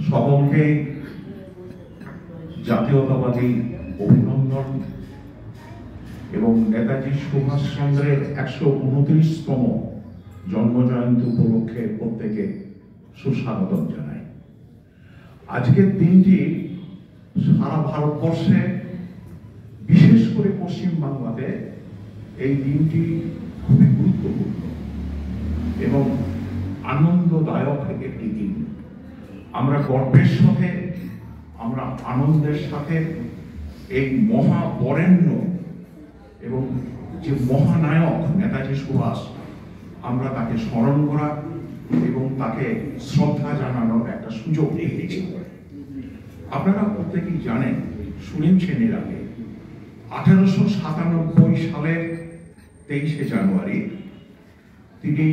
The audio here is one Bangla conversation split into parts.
সকলকে জাতীয়তাবাদী অভিনন্দন এবং নেতাজি সুভাষচন্দ্রের ১২৯তম জন্মজয়ন্তী উপলক্ষে প্রত্যেকে সুস্বাগতম জানাই। আজকের দিনটি সারা ভারতবর্ষে, বিশেষ করে পশ্চিম বাংলাতে এই দিনটি খুবই গুরুত্বপূর্ণ এবং আনন্দদায়ক একটি দিন। আমরা গর্বের সাথে, আমরা আনন্দের সাথে এই মহাবরেণ্য এবং যে মহানায়ক নেতাজি সুভাষ, আমরা তাকে স্মরণ করা এবং তাকে শ্রদ্ধা জানানোর একটা সুযোগ পেয়েছি। আপনারা প্রত্যেকেই জানেন, শুনেছেন এর আগে 1897 সালের 23শে জানুয়ারি তিনি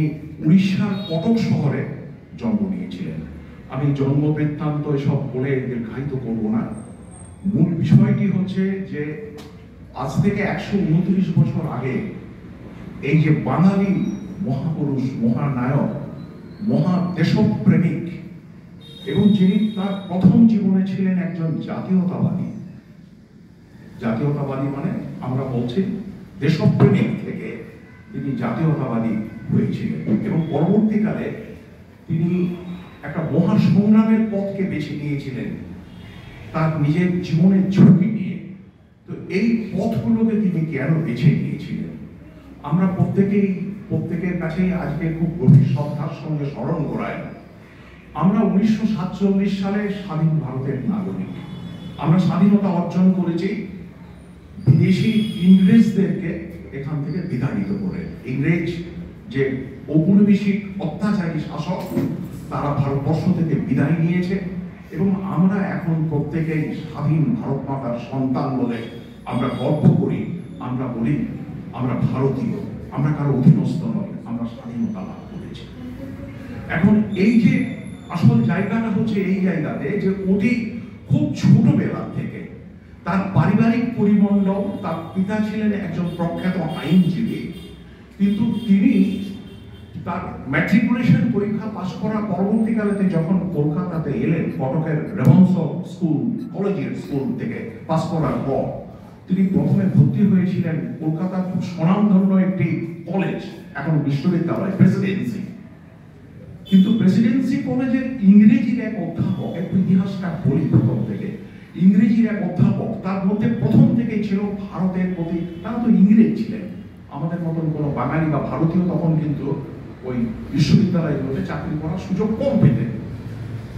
উড়িষ্যার কটক শহরে জন্ম নিয়েছিলেন। আমি জন্ম বৃত্তান্ত এসব বলে দীর্ঘায়িত করব না। মূল বিষয়টি হচ্ছে যে আজ থেকে 129 বছর আগে এই যে বাঙালি মহাপুরুষ, মহানায়ক, মহা দেশপ্রেমিক এবং যিনি তার প্রথম জীবনে ছিলেন একজন জাতীয়তাবাদী। জাতীয়তাবাদী মানে আমরা বলছি দেশপ্রেমিক থেকে তিনি জাতীয়তাবাদী হয়েছিলেন এবং পরবর্তীকালে তিনি একটা মহা সংগ্রামের পথকে বেছে নিয়েছিলেন তার নিজের জীবনের ঝুঁকি নিয়ে। তো এই পথগুলোকে তিনি কেন বেছে নিয়েছিলেন আমরা প্রত্যেকের কাছেই আজকে খুব গভীর শ্রদ্ধার সঙ্গে স্মরণ করাই। আমরা 1947 সালে স্বাধীন ভারতের নাগরিক। আমরা স্বাধীনতা অর্জন করেছি বিদেশি ইংরেজদেরকে এখান থেকে বিতাড়িত করে। ইংরেজ যে ঔপনিবেশিক অত্যাচারী শাসক, তারা ভারতবর্ষ থেকে বিদায় নিয়েছে এবং আমরা এখন প্রত্যেকেই স্বাধীন ভারত মাতার সন্তান বলে আমরা গর্ব করি। আমরা বলি আমরা ভারতীয়, আমরা কারো অধীনস্থ নই, আমরা স্বাধীনতা লাভ করেছি। এখন এই যে আসল জায়গাটা হচ্ছে এই জায়গাতে যে অতি খুব ছোটবেলা থেকে তার পারিবারিক পরিমণ্ডল, তার পিতা ছিলেন একজন প্রখ্যাত আইনজীবী, কিন্তু তিনি তার ম্যাট্রিকুলেশন পরীক্ষা পাশ করার পরবর্তীকালে যখন কলকাতাতে এলেন, কটকের রেভেন্স স্কুল কলেজিয়েট স্কুল থেকে পাশ করার পর তিনি প্রথমে ভর্তি হয়েছিলেন কলকাতার খুব স্বনামধন্য একটি কলেজ, এখন বিশ্ববিদ্যালয়, প্রেসিডেন্সি। কিন্তু প্রেসিডেন্সি কলেজের ইংরেজির এক অধ্যাপক, একটু ইতিহাসটা বলি প্রথম থেকে, ইংরেজির এক অধ্যাপক, তার মধ্যে প্রথম থেকেই ছিল ভারতের প্রতি, তারা তো ইংরেজ ছিলেন, আমাদের মতন কোনো বাঙালি বা ভারতীয় তখন কিন্তু ওই বিশ্ববিদ্যালয়গুলোতে চাকরি করার সুযোগ কম পেতেন।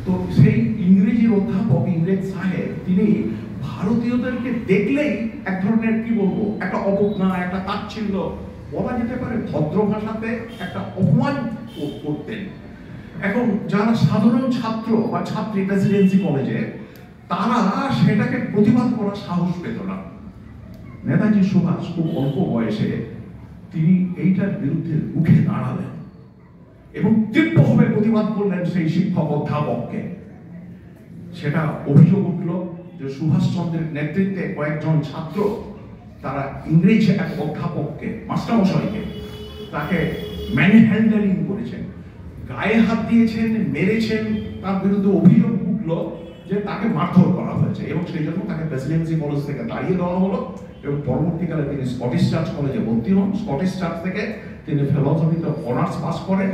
তো সেই ইংরেজির অধ্যাপক, ইংরেজ সাহেব, তিনি ভারতীয়দেরকে দেখলেই এক ধরনের কি বলবো, একটা অবজ্ঞা, একটা তাচ্ছিল্য, বলা যেতে পারে ভদ্র ভাষাতে একটা অপমান করতেন। এখন যারা সাধারণ ছাত্র বা ছাত্রী প্রেসিডেন্সি কলেজে, তারা সেটাকে প্রতিবাদ করার সাহস পেত না। নেতাজি সুভাষ খুব অল্প বয়সে তিনি এইটার বিরুদ্ধে উঠে দাঁড়ালেন এবং তীব্রভাবে প্রতিবাদ করলেন সেই শিক্ষক অধ্যাপককে। সেটা অভিযোগ উঠল যে সুভাষচন্দ্রের নেতৃত্বে কয়েকজন ছাত্র তারা ইংরেজ এক অধ্যাপককে, মাস্টারমশাইকে, তাকে ম্যানহ্যান্ডলিং করেছেন, গায়ে হাত দিয়েছেন, মেরেছেন। তার বিরুদ্ধে অভিযোগ উঠল যে তাকে মারধর করা হয়েছে এবং সেই জন্য তাকে প্রেসিডেন্সি কলেজ থেকে তাড়িয়ে দেওয়া হলো এবং পরবর্তীকালে তিনি স্কটিশ চার্চ কলেজে ভর্তি হন। স্কটিশ চার্চ থেকে তিনি ফিলসফিতে অনার্স পাস করেন।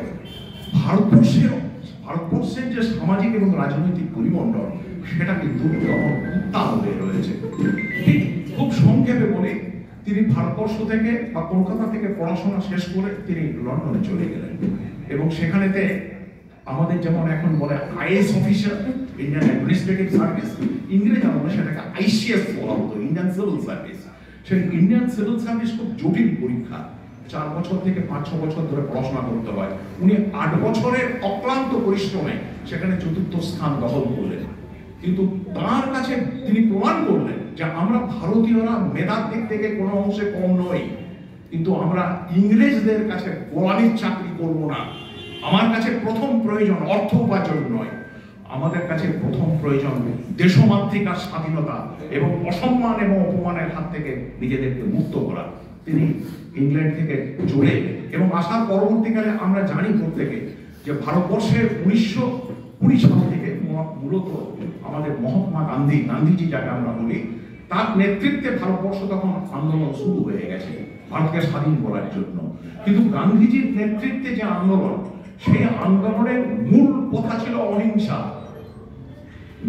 ভারতবর্ষের যে সামাজিক এবং রাজনৈতিক পরিমণ্ডল, সেটা কিন্তু তখন উত্তাল হয়ে রয়েছে। ঠিক খুব সংক্ষেপে বলি, তিনি ভারতবর্ষ থেকে বা কলকাতা থেকে পড়াশোনা শেষ করে তিনি লন্ডনে চলে গেলেন এবং সেখানেতে আমাদের যেমন এখন বলে IAS officer, Indian administrative service, ইংরেজ আমলে সেটাকে আইসিএস বলা হতো, ইন্ডিয়ান সিভিল সার্ভিস। সেই ইন্ডিয়ান সিভিল সার্ভিস খুব জটিল পরীক্ষা, 4 বছর থেকে 5-6 বছর ধরে পড়াশোনা করতে হয়। উনি 8 বছরের অক্লান্ত পরিশ্রমে সেখানে 4র্থ স্থান দখল করলেন। কিন্তু তার কাছে তিনি প্রমাণ করলেন যে আমরা ভারতীয়রা মেধার দিক থেকে কোনো অংশে কম নই, কিন্তু আমরা ইংরেজদের কাছে গোলামির চাকরি করব না। আমার কাছে প্রথম প্রয়োজন অর্থ উপার্জন নয়, আমাদের কাছে প্রথম প্রয়োজন দেশমাতৃকার স্বাধীনতা এবং অসম্মান এবং অপমানের হাত থেকে নিজেদেরকে মুক্ত করা। তিনি ইংল্যান্ড থেকে চলে এবং আসার পরবর্তীকালে আমরা জানি প্রত্যেকে যে ভারতবর্ষের 1920 সাল থেকে মূলত আমাদের মহাত্মা গান্ধীজি যাকে আমরা বলি, তার নেতৃত্বে ভারতবর্ষ তখন আন্দোলন শুরু হয়ে গেছে ভারতকে স্বাধীন করার জন্য। কিন্তু গান্ধীজির নেতৃত্বে যে আন্দোলন, সেই আন্দোলনের মূল কথা ছিল অহিংসা,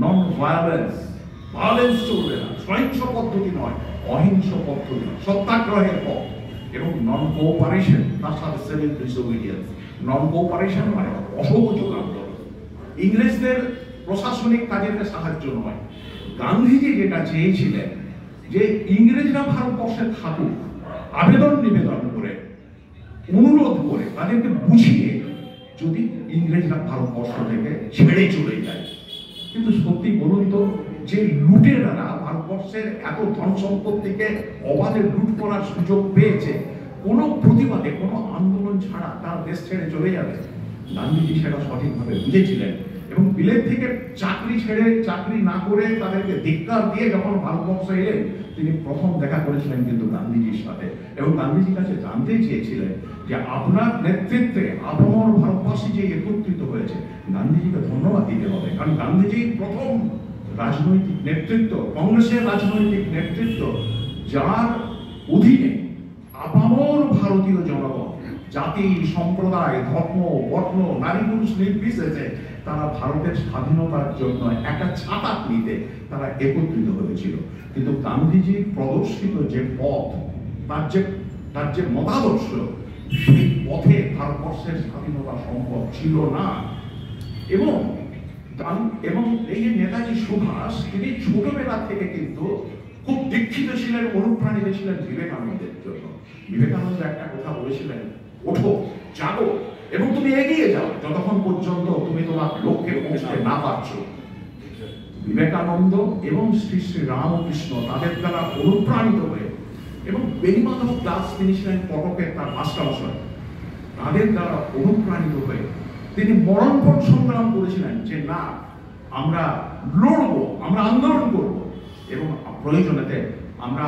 নন ভায়োলেন্স। ভায়োলেন্স চলবে না, সহিংস পদ্ধতি নয়, অহিংস পদ্ধতি, সত্যাগ্রহের পথ, এবং নন কোঅপারেশন, তার সাথে সিভিল ডিসোবিডিয়েন্স। নন কোঅপারেশন মানে অসহযোগ আন্দোলন, ইংরেজদের প্রশাসনিক কাজের সাহায্য নয়। গান্ধীজি যেটা চেয়েছিলেন যে ইংরেজরা ভারতবর্ষে থাকুক, আবেদন নিবেদন করে, অনুরোধ করে, তাদেরকে বুঝিয়ে যদি ইংরেজরা ভারতবর্ষ থেকে ছেড়ে চলে যায়। কিন্তু সত্যি বলুন তো, যে লুটেরারা ভারতবর্ষের এত ধন সম্পত্তিকে অবাধে লুট করার সুযোগ পেয়েছে, কোনো প্রতিবাদে, কোনো আন্দোলন ছাড়া তার দেশ ছেড়ে চলে যাবে? গান্ধীজি সেটা সঠিকভাবে বুঝেছিলেন এবং বিলেত থেকে চাকরি ছেড়ে, চাকরি না করে তাদেরকে ধিক্কার দিয়ে যখন ভারতবর্ষে এলেন, তিনি প্রথম দেখা করেছিলেন কিন্তু গান্ধীজির সাথে, এবং গান্ধীজির কাছে জানতে চেয়েছিলেন যে আপনার নেতৃত্বে আপামর ভারতবাসী যে একত্রিত হয়েছে, গান্ধীজিকে ধন্যবাদ দিতে হবে, কারণ গান্ধীজি প্রথম রাজনৈতিক নেতৃত্ব, কংগ্রেসের রাজনৈতিক নেতৃত্ব, যার অধীনে আপামর ভারতীয় জনগণ, জাতি, সম্প্রদায়, ধর্ম, বর্ণ, নারী পুরুষ নির্বিশেষে তারা ভারতের স্বাধীনতার জন্য একটা ছাতা নিতে তারা একত্রিত হয়েছিল। কিন্তু গান্ধীজি প্রদর্শিত যে পথ, তার যে মতাদর্শ, সেই পথে ভারতবর্ষের স্বাধীনতা সম্ভব ছিল না। এবং এই যে নেতাজি সুভাষ, তিনি ছোটবেলা থেকে কিন্তু খুব দীক্ষিত ছিলেন, অনুপ্রাণিত ছিলেন বিবেকানন্দের জন্য। বিবেকানন্দ একটা কথা বলেছিলেন, ওঠো, জাগো এবং তুমি এগিয়ে যাও যতক্ষণ পর্যন্ত তুমি তোমার লক্ষ্যে পৌঁছতে না পারছো। বিবেকানন্দ এবং শ্রী শ্রী রামকৃষ্ণ তাদের দ্বারা অনুপ্রাণিত হয়ে, এবং বেণীমাধব দাস, তিনি ছিলেন কটকের তার মাস্টারমশাই, তাদের দ্বারা অনুপ্রাণিত হয়ে তিনি মরণপণ সংগ্রাম করেছিলেন যে না, আমরা লড়বো, আমরা আন্দোলন করব, এবং প্রয়োজনেতে আমরা,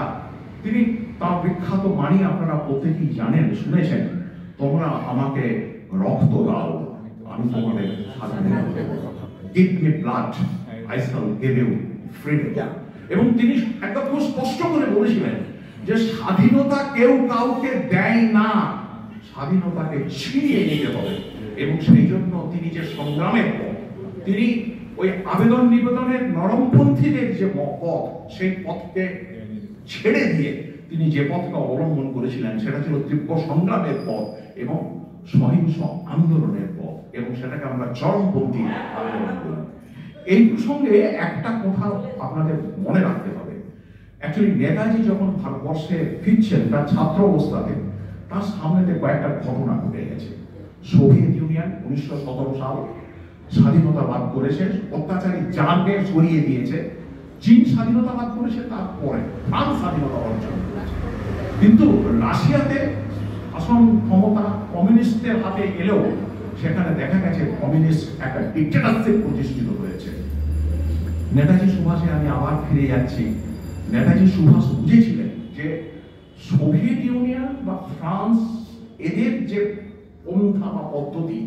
তিনি তার বিখ্যাত বাণী আপনারা প্রত্যেকেই জানেন, শুনেছেন, তোমরা আমাকে রক্ত দাও, আমি তোমাদের স্বাধীনতা দেব। Give me blood, I shall give you freedom. এবং তিনি একদম খুব স্পষ্ট করে বলেছিলেন যে স্বাধীনতা কেউ কাউকে দেয় না, স্বাধীনতাকে ছিনিয়ে নিতে হবে। এবং সেই জন্য তিনি যে সংগ্রামের পথ, তিনি ওই আবেদন নিবেদনের নরমপন্থীদের যে পথ, সেই পথকে ছেড়ে দিয়ে তিনি যে পথটা অবলম্বন করেছিলেন, সেটা ছিল তীব্র সংগ্রামের পথ এবং সহিংস আন্দোলনের পথ, এবং সেটাকে আমরা চরমপন্থী আন্দোলন করি। এই প্রসঙ্গে একটা কথা আপনাদের মনে রাখতে হবে। অ্যাকচুয়ালি নেতাজি যখন ভারতবর্ষে ফিরছেন তার ছাত্র অবস্থাতে, তার সামনেতে কয়েকটা ঘটনা ঘটে গেছে। সোভিয়েত ইউনিয়ন 1917 সাল স্বাধীনতা লাভ করেছে, অত্যাচারী জারকে সরিয়ে দিয়েছে। চীন স্বাধীনতা লাভ করেছে, তারপরে ফ্রান্স স্বাধীনতা অর্জন করেছে। কিন্তু রাশিয়াতে আসল ক্ষমতা কমিউনিস্টদের হাতে এলেও সেখানে দেখা গেছে কমিউনিস্ট একটা ডিক্টেটরশিপ প্রতিষ্ঠিত হয়েছে। নেতাজি সুভাষে আমি আবার ফিরে যাচ্ছি। নেতাজি সুভাষ বুঝেছিলেন যে সোভিয়েত ইউনিয়ন বা ফ্রান্স, এদের যে পন্থা বা পদ্ধতি,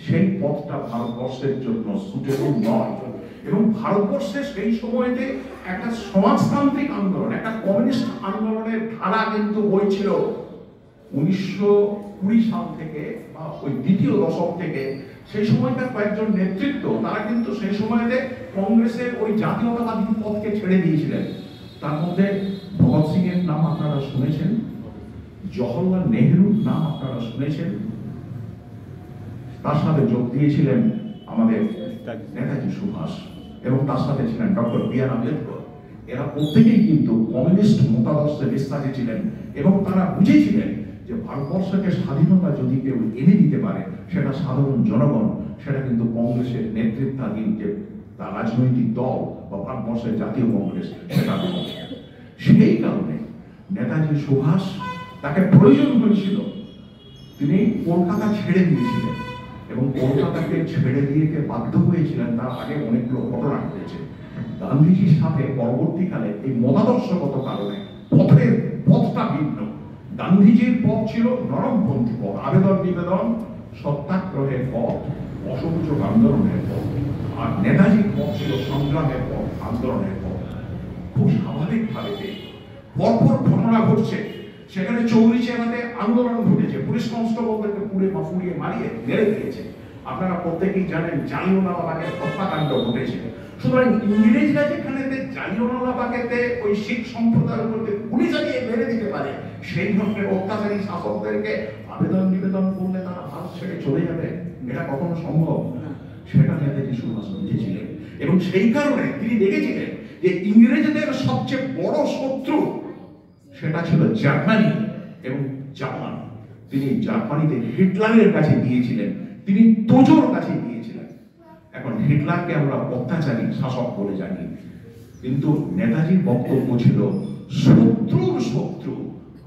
সেই পথটা ভারতবর্ষের জন্য সুটেবল নয়। এবং ভারতবর্ষে সেই সময়তে একটা সমাজতান্ত্রিক আন্দোলন, একটা কমিউনিস্ট আন্দোলনের ধারা কিন্তু বইছিল। 1920 সাল থেকে বা ওই দ্বিতীয় দশক থেকে সেই সময়কার কয়েকজন নেতৃত্ব, তারা কিন্তু সেই সময়তে কংগ্রেসের ওই জাতীয়তাবাদী পথকে ছেড়ে দিয়েছিলেন। তার মধ্যে ভগৎ সিং এর নাম আপনারা শুনেছেন, জওহরলাল নেহরুর নাম আপনারা শুনেছেন, তার সাথে যোগ দিয়েছিলেন আমাদের নেতাজি সুভাষ, এবং তার সাথে ছিলেন ডক্টর বি.আর. আম্বেদকর। এরা প্রত্যেকেই কিন্তু কমিউনিস্ট মতাদর্শে বিশ্বাসী ছিলেন, এবং তারা বুঝেছিলেন যে ভারতবর্ষকে স্বাধীনতা যদি কেউ এনে দিতে পারে, সেটা সাধারণ জনগণ, সেটা কিন্তু কংগ্রেসের নেতৃত্বাধীন যে তার রাজনৈতিক দল বা ভারতবর্ষের জাতীয় কংগ্রেস, সেটা নয়। সেই কারণে নেতাজি সুভাষ, তাকে প্রয়োজন হয়েছিল, তিনি কলকাতা ছেড়ে দিয়েছিলেন, এবং কলকাতাকে ছেড়ে দিতে বাধ্য হয়েছিলেন। তার আগে অনেকগুলো ঘটনা ঘটেছে। গান্ধীজির সাথে পরবর্তীকালে এই মতাদর্শগত কারণে পথটা ভিন্ন। গান্ধীজির পথ ছিল নরমপন্থী পথ, আবেদন নিবেদন, সত্যাগ্রহের পথ, অসহযোগ আন্দোলনের পথ। আর নেতাজির পথ ছিল সংগ্রামের পথ, আন্দোলনের পথ। খুব স্বাভাবিকভাবে পরপর ঘটনা ঘটছে, সেখানে চৌরি চেরাতে আন্দোলন ঘটেছে, পুলিশ কনস্টেবলদেরকে পুড়িয়ে মারিয়ে মেরে দিয়েছে। আপনারা প্রত্যেকেই জানেন জালিয়ানওয়ালাবাগের হত্যাকাণ্ড ঘটেছে। সুতরাং ইংরেজরা যেখানে জালিয়ানওয়ালাবাগেতে ওই শিখ সম্প্রদায়ের উপরে গুলি চালিয়ে মেরে দিতে পারে, সেই ধরনের অত্যাচারী শাসকদেরকে আবেদন নিবেদন করলে তারা ভারত ছেড়ে চলে যাবে, এটা কখনো সম্ভব না। সেটা নেতাজি সুভাষ বুঝেছিলেন এবং সেই কারণে তিনি দেখেছিলেন যে ইংরেজদের সবচেয়ে বড় শত্রু সেটা ছিল জার্মানি এবং জাপান। তিনি জার্মানিতে হিটলারের কাছে গিয়েছিলেন, তিনি তোজোর কাছে গিয়েছিলেন। এখন হিটলারকে আমরা অত্যাচারী শাসক বলে জানি, কিন্তু নেতাজির বক্তব্য ছিল শত্রুর শত্রু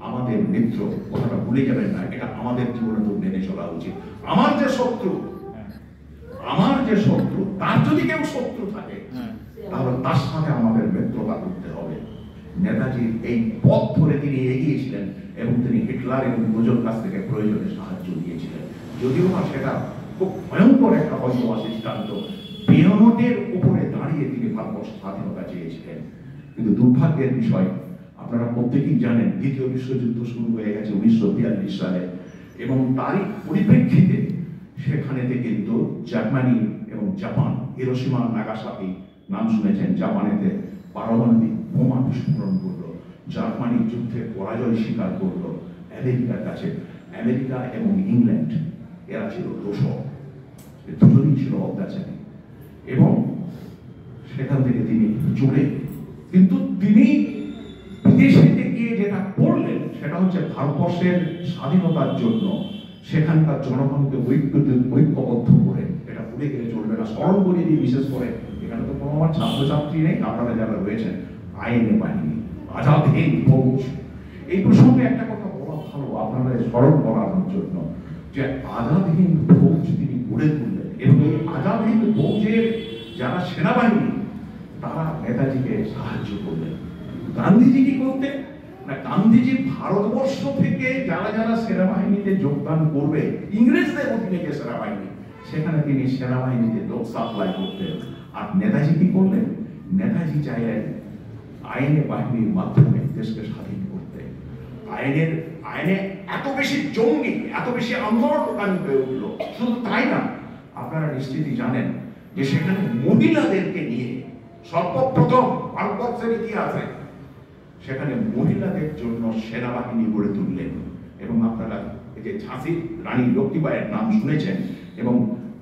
আমাদের মিত্র। কথাটা ভুলে যাবেন না, এটা আমাদের জীবনে তো মেনে চলা উচিত। আমার যে শত্রু তার যদি কেউ শত্রু থাকে তাহলে তার সাথে আমাদের মিত্রতা করতে হবে। নেতাজি এই পথ ধরে তিনি এগিয়েছিলেন এবং তিনি হিটলার এবং তোজোর কাছ থেকে প্রয়োজনে সাহায্য নিয়েছিলেন। যদিও বা সেটা খুব ভয়ঙ্কর একটা হয়তো সিদ্ধান্ত, বেয়নেটের উপরে দাঁড়িয়ে তিনি ভারতবর্ষ স্বাধীনতা চেয়েছিলেন। কিন্তু দুর্ভাগ্যের বিষয়, আপনারা প্রত্যেকেই জানেন দ্বিতীয় বিশ্বযুদ্ধ শুরু হয়ে গেছে 1942 সালে এবং তারই পরিপ্রেক্ষিতে সেখানে কিন্তু জার্মানি এবং জাপান, হিরোশিমা নাগাসাকি নাম শুনেছেন, জাপানেতে পারমাণবিক বোমা বিস্ফোরণ করলো, জার্মানি যুদ্ধে পরাজয় স্বীকার করলো আমেরিকার কাছে। আমেরিকা এবং ইংল্যান্ড এরা ছিল দোষক, দুজনই ছিল অত্যাচারী এবং সেখান থেকে তিনি চলে। কিন্তু তিনি বিদেশে গিয়ে যেটা করলেন সেটা হচ্ছে ভারতবর্ষের স্বাধীনতার জন্য সেখানকার জনগণকে ঐক্যবদ্ধ করে, এটা ভুলে গেলে চলবে না। স্মরণ করিয়ে দিয়ে বিশেষ করে, এখানে তো কোনো আমার ছাত্রছাত্রী নেই, আপনারা যারা রয়েছেন, আইনে বাহিনী, আজাদ হিন্দ ফৌজ, এই প্রসঙ্গে একটা কথা বলা ভালো আপনাদের স্মরণ করানোর জন্য, যে আজাদ হিন্দ ফৌজ তিনি গড়ে তুললেন এবং এই আজাদ হিন্দ ফৌজের যারা সেনাবাহিনী তারা নেতাজিকে সাহায্য করলেন। গান্ধীজি কি করতেন না, গান্ধীজি ভারতবর্ষ থেকে যারা যারা সেনাবাহিনীতে যোগদান করবে, ইংরেজদের অধীনে যে সেনাবাহিনী, সেখানে তিনি সেনাবাহিনীতে লোক সাপ্লাই করতেন। আর নেতাজি কি করলেন, নেতাজি চাইলেন আইনে বাহিনীর মাধ্যমে দেশকে স্বাধীন করতে। আইনে এত বেশি জঙ্গি, এত বেশি আন্দোলনকারী হয়ে উঠল। শুধু তাই না, আপনারা নিশ্চিতই জানেন যে সেখানে মহিলাদেরকে নিয়ে সর্বপ্রথম ভারতবর্ষের ইতিহাসে সেখানে মহিলাদের জন্য সেনাবাহিনী গড়ে তুললেন। এবং আপনারা এই যে ঝাঁসির রানী লক্ষ্মীবাইয়ের নাম শুনেছেন, এবং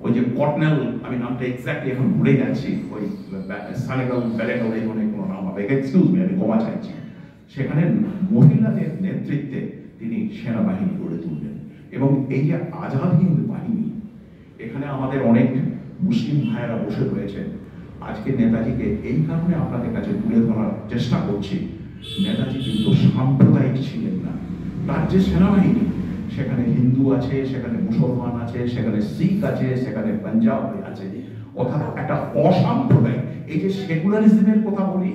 ওই যে কর্নেল, আমি নামটা এক্স্যাক্টলি এখন ভুলে যাচ্ছি, ওই সানেগাল ব্যালেগাল এই ধরনের কোনো নাম হবে, এক্সকিউজ মি, আমি ক্ষমা চাইছি। সেখানে মহিলাদের নেতৃত্বে তিনি সেনাবাহিনী গড়ে তুললেন। এবং এই যে আজাদ হিন্দ বাহিনী, এখানে আমাদের অনেক মুসলিম ভাইয়েরা বসে রয়েছেন। আজকে নেতাজিকে এই কারণে আপনাদের কাছে তুলে ধরার চেষ্টা করছি, নেতাজি কিন্তু সাম্প্রদায়িক ছিলেন না। তার যে সেনাবাহিনী, সেখানে হিন্দু আছে, সেখানে মুসলমান আছে, সেখানে শিখ আছে, সেখানে পাঞ্জাব আছে, অর্থাৎ একটা অসাম্প্রদায়িক। এই যে সেকুলারিজমের কথা বলি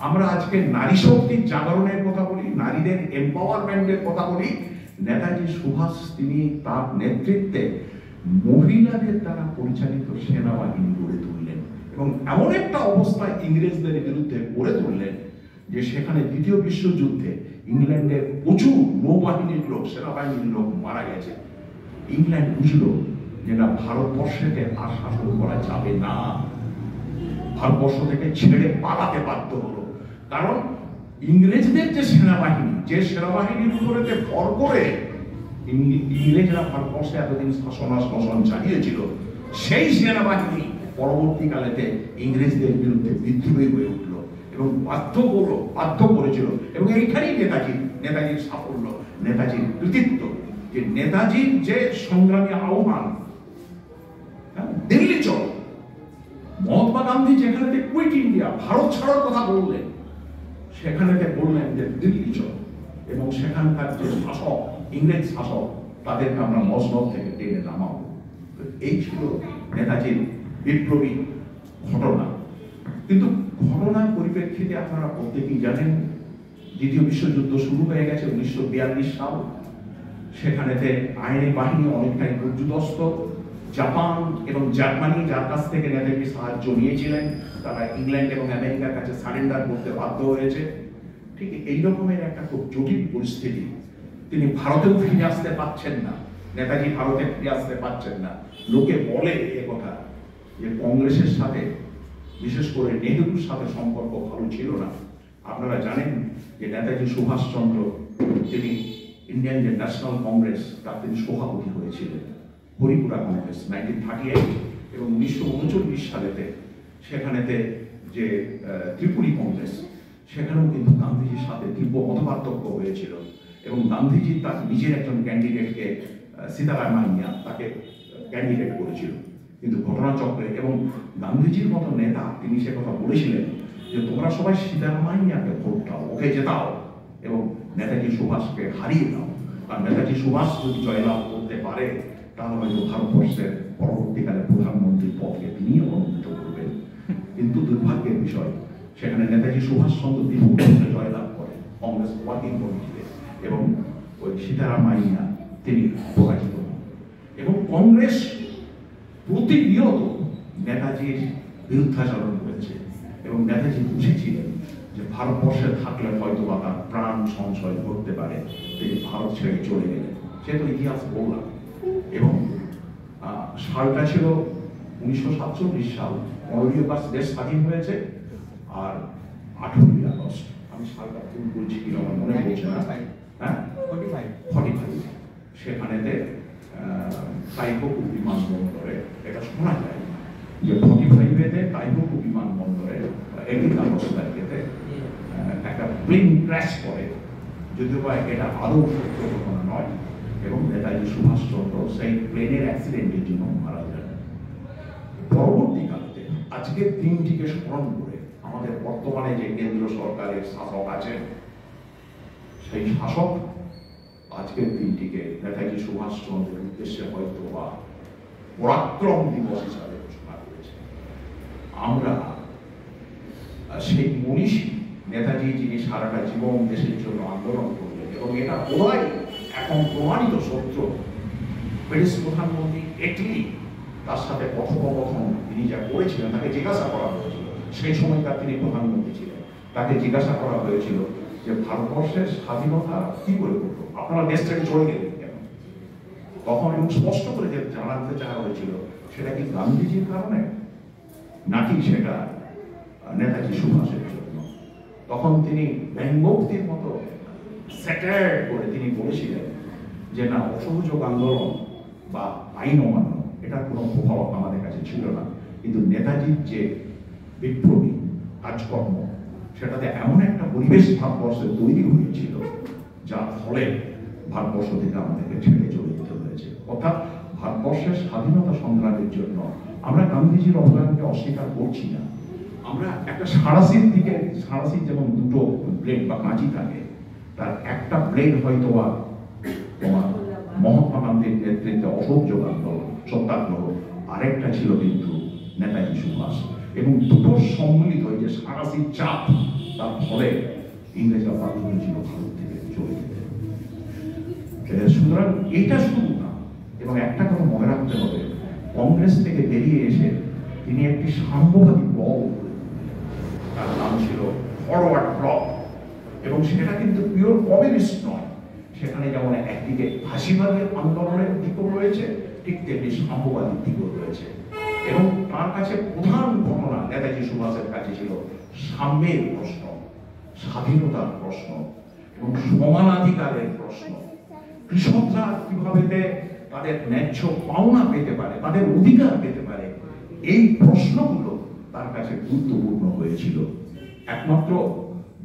আমরা, আজকে নারী শক্তির জাগরণের কথা বলি, নারীদের এম্পাওয়ারমেন্টের কথা বলি, নেতাজি সুভাষ তিনি তার নেতৃত্বে মহিলাদের দ্বারা পরিচালিত সেনাবাহিনী গড়ে তুললেন এবং এমন একটা অবস্থায় ইংরেজদের বিরুদ্ধে গড়ে তুললেন যে সেখানে দ্বিতীয় বিশ্বযুদ্ধে ইংল্যান্ডের প্রচুর নৌবাহিনীর লোক, সেনাবাহিনীর লোক মারা গেছে। ইংল্যান্ড বুঝলো যেটা ভারতবর্ষকে আর শাসন করা যাবে না, ভারতবর্ষ থেকে ছেড়ে পালাতে বাধ্য হলো। কারণ ইংরেজদের যে সেনাবাহিনী, যে সেনাবাহিনীর উপরে ভর করে ইংরেজরা ভারতবর্ষে এতদিন শাসন চালিয়েছিল, সেই সেনাবাহিনী পরবর্তীকালেতে ইংরেজদের বিরুদ্ধে বিদ্রোহী হয়ে উঠল এবং বাধ্য করেছিল। এবং এইখানেই নেতাজির সাফল্য, নেতাজির কৃতিত্ব, যে নেতাজির যে সংগ্রামী আহ্বান, দিল্লি চল, মহাত্মা গান্ধী যেখানে কুইট ইন্ডিয়া, ভারত ছাড়ার কথা বললেন, সেখানেতে বললেন যে দিল্লি চল, এবং সেখানকার যে শাসক, ইংরেজ শাসক, তাদেরকে আমরা মসনদ থেকে টেনে নামাবো। এই ছিল নেতাজির বিপ্লবী ঘটনা। কিন্তু ঘটনার পরিপ্রেক্ষিতে আপনারা প্রত্যেকেই জানেন দ্বিতীয় বিশ্বযুদ্ধ শুরু হয়ে গেছে 1942 সাল। সেখানেতে আইনি বাহিনী অনেকটাই পর্যুদস্ত, জাপান এবং জার্মানি, যার কাছ থেকে নেতাজি সাহায্য নিয়েছিলেন, তারা ইংল্যান্ড এবং আমেরিকার কাছে সারেন্ডার করতে বাধ্য হয়েছে। ঠিক এই রকমের একটা খুব জটিল পরিস্থিতি। তিনি ভারতেও ফিরে আসতে পারছেন না, নেতাজি ভারতে ফিরে আসতে পারছেন না। লোকে বলে এ কথা যে কংগ্রেসের সাথে, বিশেষ করে নেহরুর সাথে সম্পর্ক ভালো ছিল না। আপনারা জানেন যে নেতাজি সুভাষচন্দ্র, তিনি ইন্ডিয়ান যে ন্যাশনাল কংগ্রেস, তার তিনি সভাপতি হয়েছিলেন, হরিপুরা কংগ্রেস 1938, এবং 1939 সালেতে সেখানেতে যে ত্রিপুরী কংগ্রেস, সেখানেও কিন্তু গান্ধীজির সাথে তীব্র মতপার্থক্য হয়েছিল, এবং গান্ধীজি তার নিজের একজন ক্যান্ডিডেটকে, সীতারামাইয়া, তাকে ক্যান্ডিডেট করেছিল। কিন্তু ঘটনাচক্রে, এবং গান্ধীজির মতো নেতা, তিনি সে কথা বলেছিলেন যে তোমরা সবাই সীতারামাইয়াকে ভোট দাও, ওকে জেতাও, এবং নেতাজি সুভাষকে হারিয়ে দাও। আর নেতাজি সুভাষ যদি জয়লাভ করতে পারে, তাহলে হয়তো ভারতবর্ষের পরবর্তীকালে প্রধানমন্ত্রীর পদকে তিনি অলঙ্কৃত করবেন। কিন্তু দুর্ভাগ্যের বিষয়, সেখানে নেতাজি সুভাষচন্দ্র দীর্ঘ জয়লাভ করেন কংগ্রেস ওয়ার্কিং কমিটিতে, এবং ওই সীতারামাইয়া তিনি পরাজিত হন। এবং কংগ্রেস প্রতিনিয়ত নেতাজির বিরুদ্ধাচরণ করেছে, এবং নেতাজি বুঝেছিলেন যে ভারতবর্ষে থাকলে হয়তো বা তার প্রাণ সংশয় করতে পারে, তিনি ভারত ছেড়ে চলে গেলেন। সে তো ইতিহাস বললাম। এবং সালটা ছিল 1947 সাল, 15ই আগস্ট দেশ স্বাধীন হয়েছে, আর 18ই আগস্ট, আমি সালটা ভুল বলছি কি আমার মনে পড়ছে না, হ্যাঁ 45, সেখানেতে কাইপোকু বিমানবন্দরে, এটা শোনা যায় যে 45-এতে কাইপোকু বিমানবন্দরে 18 আগস্ট তারিখেতে একটা প্লেন ক্র্যাশ করে, যদিও বা এটা আদৌ সত্য ঘটনা নয়, এবং নেতাজি সুভাষচন্দ্র সেই প্লেনের অ্যাক্সিডেন্টের জন্য মারা যান। পরবর্তীকালে আজকের দিনটিকে স্মরণ করে আমাদের বর্তমানে যে কেন্দ্র সরকারের শাসক আছেন, সেই শাসক আজকের দিনটিকে নেতাজি সুভাষচন্দ্রের উদ্দেশ্যে হয়তো বা পরাক্রম দিবস হিসাবে ঘোষণা করেছে। আমরা সেই মনীষী নেতাজি, যিনি সারাটা জীবন দেশের জন্য আন্দোলন করলেন, এবং এটা বোধহয় এখন প্রমাণিত সত্য, ব্রিটিশ প্রধানমন্ত্রী এটলি, তার সাথে কথোপকথন তিনি যা করেছিলেন, তাকে জিজ্ঞাসা করা হয়েছিল, সেই সময়কার তিনি প্রধানমন্ত্রী ছিলেন, তাকে জিজ্ঞাসা করা হয়েছিল যে ভারতবর্ষের স্বাধীনতা কি করে করতো, আপনারা দেশ থেকে চলে গেলেন কেন? তখন এবং স্পষ্ট করে যে জানাতে চাওয়া হয়েছিল, সেটা কি গান্ধীজির কারণে, নাকি সেটা নেতাজি সুভাষের জন্য? তখন তিনি ব্যঙ্গোক্তির মতো স্যাটার করে তিনি বলেছিলেন যে না, অসহযোগ আন্দোলন বা আইন অমান্য, এটার কোনো প্রভাব আমাদের কাছে ছিল না, কিন্তু নেতাজির যে বিপ্লবী কাজকর্ম, সেটাতে এমন একটা পরিবেশ ভারতবর্ষে তৈরি হয়েছিল, যার ফলে ভারতবর্ষ থেকে আমাদেরকে ছেড়ে চলে যেতে হয়েছে। অর্থাৎ ভারতবর্ষের স্বাধীনতা সংগ্রামের জন্য আমরা গান্ধীজির অবদানকে অস্বীকার করছি না। আমরা একটা সাঁড়াশির দিকে, সাঁড়াশির যেমন দুটো ব্লেড বা কাঁচি থাকে, তার একটা ব্লেড হয়তো বা তোমার মহাত্মা গান্ধীর নেতৃত্বে অসহযোগ আন্দোলন, সত্যাগ্রহ, আরেকটা ছিল কিন্তু নেতাজি সুভাষ, এবং দুটো সম্মিলিত যে সাঁড়াশির চাপ, তার ফলে ইংরেজরা বাধ্য হয়েছিল ভারত থেকে চলে যেতে। সুতরাং এটা শুধু না, এবং একটা কথা মনে রাখতে হবে, কংগ্রেস থেকে বেরিয়ে এসে তিনি একটি সাম্যবাদী দল, তার নাম ছিল ফরওয়ার্ড ব্লক, এবং সেটা কিন্তু পিওর কমিউনিস্ট নয়। সেখানে যেমন একদিকে ফাঁসিবাদী আন্দোলনের দিকও রয়েছে, ঠিক তেমনি সাম্যবাদী দিকও রয়েছে। এবং তার কাছে প্রধান ঘটনা নেতাজি সুভাষের কাছে ছিল সাম্যের প্রশ্ন, স্বাধীনতার প্রশ্ন, এবং সমানাধিকারের প্রশ্ন। কৃষকরা কিভাবে তাদের ন্যায্য পাওনা পেতে পারে, তাদের অধিকার পেতে পারে, এই প্রশ্নগুলো তার কাছে গুরুত্বপূর্ণ হয়েছিল। একমাত্র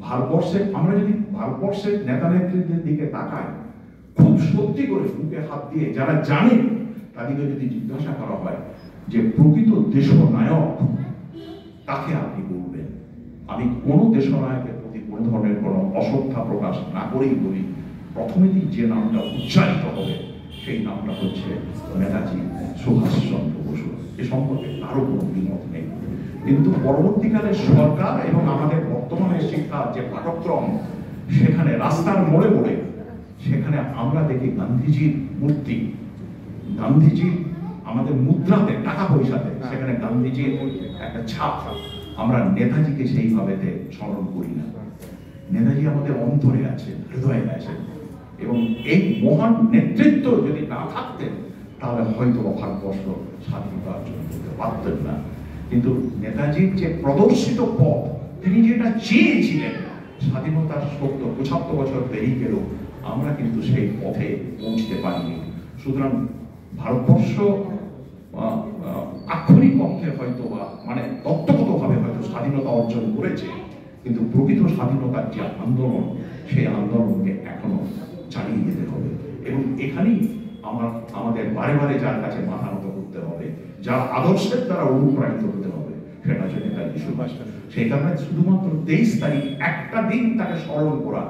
ভারতবর্ষের, আমরা যদি ভারতবর্ষের নেতা নেত্রীদের দিকে তাকাই, খুব সত্যি করে বুকে হাত দিয়ে যারা জানেন, তাদেরকে যদি জিজ্ঞাসা করা হয় যে প্রকৃত দেশনায়ক তাকে আপনি বলবেন, আমি কোন দেশনায়কের প্রতি কোন ধরনের কোনো অশ্রদ্ধা প্রকাশ না করেই বলি, প্রথমেই যে নামটা উচ্চারিত হবে সেই নামটা হচ্ছে নেতাজি সুভাষচন্দ্র বসু। এ সম্পর্কে কারো কোনো দ্বিমত নেই। কিন্তু পরবর্তীকালে সরকার এবং আমাদের বর্তমানে শিক্ষার যে পাঠ্যক্রম, সেখানে রাস্তার মোড়ে মোড়ে সেখানে আমরা দেখি গান্ধীজির মূর্তি, গান্ধীজির আমাদের মুদ্রাতে, টাকা পয়সাতে সেখানে গান্ধীজির একটা ছাপ। আমরা নেতাজিকে সেইভাবে স্মরণ করি না। নেতাজি আমাদের অন্তরে আছেন, হৃদয়ে আছেন, এবং এই মহান নেতৃত্ব যদি না থাকতেন তাহলে হয়তো ভারতবর্ষ স্বাধীনতা অর্জন করতে পারতেন না। কিন্তু নেতাজির যে প্রদর্শিত পথ, তিনি যেটা চেয়েছিলেন, স্বাধীনতার ৭৫ বছর পেরিয়ে গেল, আমরা কিন্তু সেই পথে পৌঁছতে পারিনি। সুতরাং ভারতবর্ষ আক্ষরিক অর্থে হয়তো বা মানে তত্ত্বগতভাবে হয়তো স্বাধীনতা অর্জন করেছে, কিন্তু প্রকৃত স্বাধীনতার যে আন্দোলন, সেই আন্দোলনকে এখনো চালিয়ে যেতে হবে। এবং এখানেই আমাদের বারে বারে যার কাছে মাথা নত করতে হবে, যার আদর্শের দ্বারা অনুপ্রাণিত হতে হবে, সেটা হচ্ছে নেতাজি সুভাষ। সেই কারণে শুধুমাত্র 23 তারিখ একটা দিন তাকে স্মরণ করা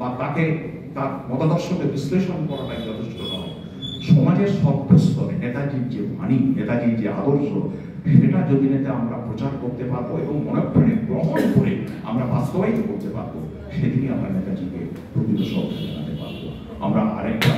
বা তাকে তার মতাদর্শকে বিশ্লেষণ করাটাই যথেষ্ট নয়। সমাজের সর্বস্তরে নেতাজির যে বাণী, নেতাজির যে আদর্শ, সেটা যদি আমরা প্রচার করতে পারবো এবং মনে গ্রহণ করে আমরা বাস্তবায়িত করতে পারবো, সেদিনই আমরা নেতাজিকে প্রকৃত শ্রদ্ধা জানাতে পারবো। আমরা আরেকটা